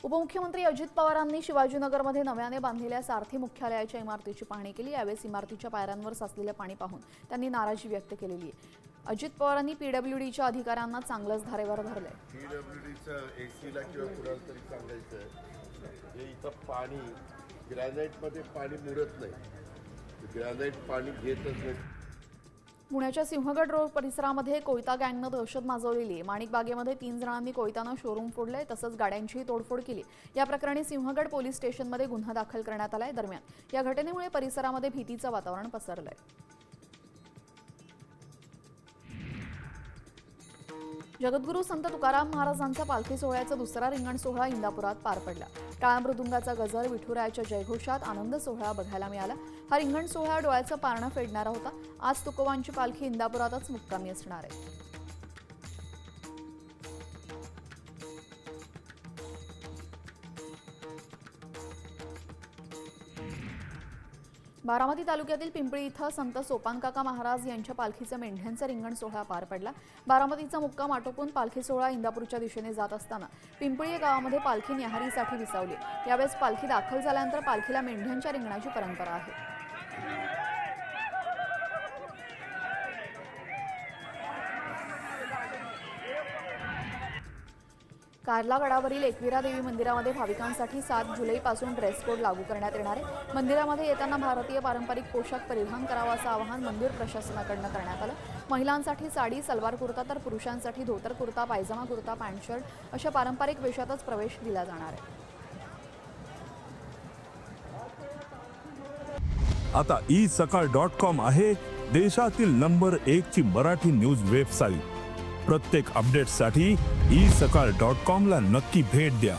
उपमुख्यमंत्री अजित पवारांनी शिवाजीनगरमध्ये नव्याने बांधलेल्या सारथी मुख्यालयाच्या इमारतीची पाहणी केली। यावेळी इमारतीच्या पायऱ्यांवर साचलेले पाणी पाहून त्यांनी नाराजी व्यक्त केली आहे। अजित पवारांनी पीडब्ल्यूडीच्या अधिकाऱ्यांना चांगलंच धारेवर धरलंय। पीडब्ल्यूडीचं एसीला किंवा कुणाला तरी सांगायचं हे इथं पाणी ग्रॅनाइटमध्ये पाणी मुरत नाही, ग्रॅनाइट पाणी घेतच नाही। पुण्याच्या सिंहगड रोड परिसरामध्ये कोयता गँगनं दहशत माजवलेली आहे। माणिक बागेमध्ये 3 जणांनी कोयत्यानं शोरूम फोडलंय, तसंच गाड्यांचीही तोडफोड केली। या प्रकरणी सिंहगड पोलीस स्टेशनमध्ये गुन्हा दाखल करण्यात आलाय। दरम्यान या घटनेमुळे परिसरामध्ये भीतीचं वातावरण पसरलंय। जगद्गुरू संत तुकाराम महाराजांचा पालखी सोहळ्याचा दुसरा रिंगण सोहळा इंदापुरात पार पडला। टाळ मृदुंगाचा गजर, विठुरायाच्या जयघोषात आनंद सोहळा बघायला मिळाला। हा रिंगण सोहळा डोळ्याचं पारणं फेडणारा होता। आज तुकोबांची पालखी इंदापुरातच मुक्कामी असणार आहे। बारामती तालुक्यातील पिंपळी इथं संत सोपानकाका महाराज यांच्या पालखीचा मेंढ्यांचा रिंगण सोहळा पार पडला। बारामतीचा मुक्काम आटोपून पालखी सोहळा इंदापूरच्या दिशेने जात असताना पिंपळी गावामध्ये पालखी न्याहारीसाठी विसावली। यावेळेस पालखी दाखल झाल्यानंतर पालखीला मेंढ्यांच्या रिंगणाची परंपरा आहे। कार्ला गडावरील एकविरा देवी मंदिरामध्ये भाविकांसाठी 7 जुलैपासून ड्रेस कोड लागू करण्यात येणार आहे। मंदिरामध्ये येताना भारतीय पारंपरिक पोशाख परिधान करावा असं आवाहन मंदिर प्रशासनाकडून करण्यात आलं। महिलांसाठी साडी, सलवार कुर्ता तर पुरुषांसाठी धोतर कुर्ता, पायजामा कुर्ता, पॅन्ट शर्ट अशा पारंपरिक वेशातच प्रवेश दिला जाणार आहे। आता isakal.com आहे देशातील नंबर 1 ची मराठी न्यूज वेबसाईट। प्रत्येक अपडेटसाठी isakal.com ला नक्की भेट द्या।